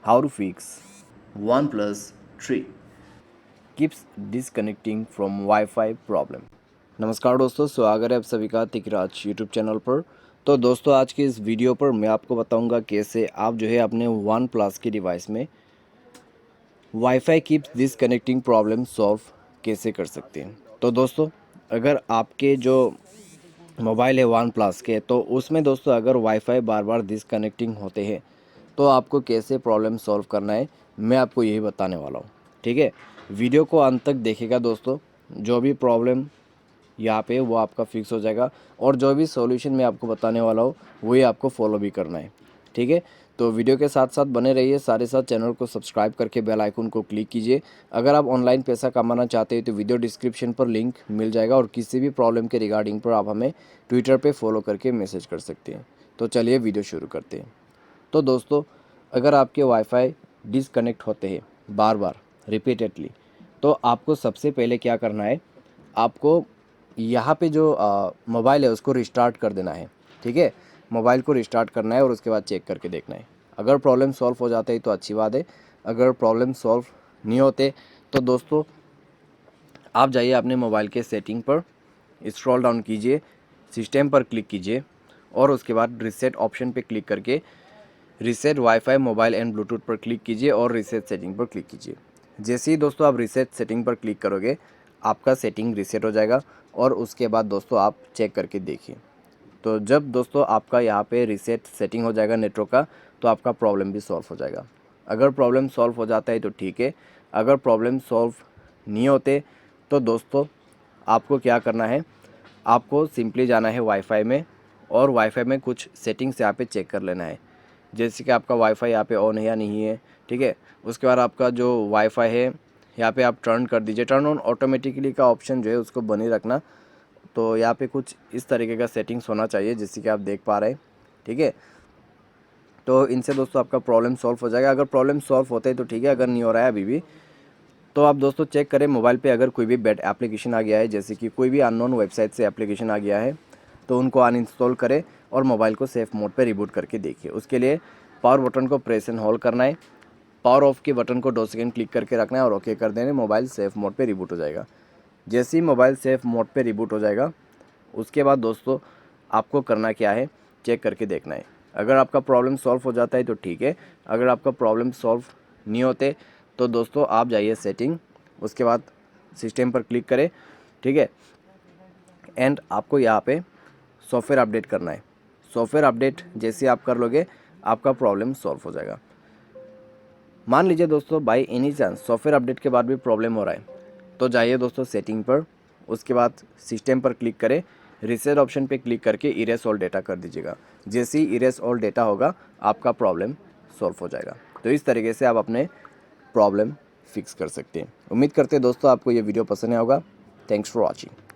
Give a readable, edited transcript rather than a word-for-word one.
How to fix OnePlus 3. keeps disconnecting from Wi-Fi problem। नमस्कार दोस्तों, स्वागत है आप सभी का तिकराज यूट्यूब चैनल पर। तो दोस्तों आज की इस वीडियो पर मैं आपको बताऊंगा कैसे आप जो है अपने वन प्लस की डिवाइस में wifi keeps disconnecting problem solve कैसे कर सकते हैं। तो दोस्तों अगर आपके जो मोबाइल है वन प्लस के, तो उसमें दोस्तों अगर वाईफाई बार बार डिसकनेक्टिंग होते हैं तो आपको कैसे प्रॉब्लम सॉल्व करना है मैं आपको यही बताने वाला हूँ। ठीक है, वीडियो को अंत तक देखिएगा दोस्तों। जो भी प्रॉब्लम यहाँ पे वो आपका फिक्स हो जाएगा और जो भी सॉल्यूशन मैं आपको बताने वाला हूँ वही आपको फॉलो भी करना है। ठीक है, तो वीडियो के साथ साथ बने रहिए, साथ साथ चैनल को सब्सक्राइब करके बेल आइकन को क्लिक कीजिए। अगर आप ऑनलाइन पैसा कमाना चाहते हैं तो वीडियो डिस्क्रिप्शन पर लिंक मिल जाएगा और किसी भी प्रॉब्लम के रिगार्डिंग पर आप हमें ट्विटर पे फॉलो करके मैसेज कर सकते हैं। तो चलिए वीडियो शुरू करते हैं। तो दोस्तों अगर आपके वाईफाई डिसकनेक्ट होते हैं बार बार रिपीटेडली, तो आपको सबसे पहले क्या करना है, आपको यहाँ पे जो मोबाइल है उसको रिस्टार्ट कर देना है। ठीक है, मोबाइल को रिस्टार्ट करना है और उसके बाद चेक करके देखना है। अगर प्रॉब्लम सॉल्व हो जाते हैं तो अच्छी बात है, अगर प्रॉब्लम सॉल्व नहीं होते तो दोस्तों आप जाइए अपने मोबाइल के सेटिंग पर, स्क्रॉल डाउन कीजिए, सिस्टम पर क्लिक कीजिए और उसके बाद रीसेट ऑप्शन पे क्लिक करके reset wifi mobile and Bluetooth पर क्लिक कीजिए और रीसेट सेटिंग पर क्लिक कीजिए। जैसे ही दोस्तों आप रीसेट सेटिंग पर क्लिक करोगे आपका सेटिंग रीसेट हो जाएगा और उसके बाद दोस्तों आप चेक करके देखिए। तो जब दोस्तों आपका यहाँ पे रीसेट सेटिंग हो जाएगा नेटवर्क का, तो आपका प्रॉब्लम भी सॉल्व हो जाएगा। अगर प्रॉब्लम सॉल्व हो जाता है तो ठीक है, अगर प्रॉब्लम सॉल्व नहीं होते तो दोस्तों आपको क्या करना है, आपको सिंपली जाना है वाईफाई में और वाईफाई में कुछ सेटिंग्स यहाँ पे चेक कर लेना है। जैसे कि आपका वाईफाई यहाँ पे ऑन है या नहीं है। ठीक है, उसके बाद आपका जो वाईफाई है यहाँ पे आप टर्न कर दीजिए, टर्न ऑन ऑटोमेटिकली का ऑप्शन जो है उसको बनी रखना। तो यहाँ पे कुछ इस तरीके का सेटिंग्स होना चाहिए जैसे कि आप देख पा रहे हैं। ठीक है, तो इनसे दोस्तों आपका प्रॉब्लम सॉल्व हो जाएगा। अगर प्रॉब्लम सॉल्व होते हैं तो ठीक है, अगर नहीं हो रहा है अभी भी तो आप दोस्तों चेक करें मोबाइल पे अगर कोई भी बैड एप्लीकेशन आ गया है, जैसे कि कोई भी अननोन वेबसाइट से एप्लीकेशन आ गया है तो उनको अनइंस्टॉल करें और मोबाइल को सेफ मोड पे रिबूट करके देखिए। उसके लिए पावर बटन को प्रेस एंड होल्ड करना है, पावर ऑफ के बटन को 2 सेकंड क्लिक करके रखना है और ओके कर देने, मोबाइल सेफ मोड पे रिबूट हो जाएगा। जैसे ही मोबाइल सेफ मोड पे रिबूट हो जाएगा उसके बाद दोस्तों आपको करना क्या है, चेक करके देखना है। अगर आपका प्रॉब्लम सॉल्व हो जाता है तो ठीक है, अगर आपका प्रॉब्लम सॉल्व नहीं होते तो दोस्तों आप जाइए सेटिंग, उसके बाद सिस्टम पर क्लिक करें। ठीक है, एंड आपको यहाँ पे सॉफ्टवेयर अपडेट करना है। सॉफ्टवेयर अपडेट जैसे आप कर लोगे आपका प्रॉब्लम सॉल्व हो जाएगा। मान लीजिए दोस्तों by any chance software update के बाद भी प्रॉब्लम हो रहा है तो जाइए दोस्तों सेटिंग पर, उसके बाद सिस्टम पर क्लिक करें, रीसेट ऑप्शन पे क्लिक करके इरेज ऑल डेटा कर दीजिएगा। जैसे ही इरेज ऑल डेटा होगा आपका प्रॉब्लम सॉल्व हो जाएगा। तो इस तरीके से आप अपने प्रॉब्लम फिक्स कर सकते हैं। उम्मीद करते हैं दोस्तों आपको ये वीडियो पसंद आया होगा। Thanks for watching.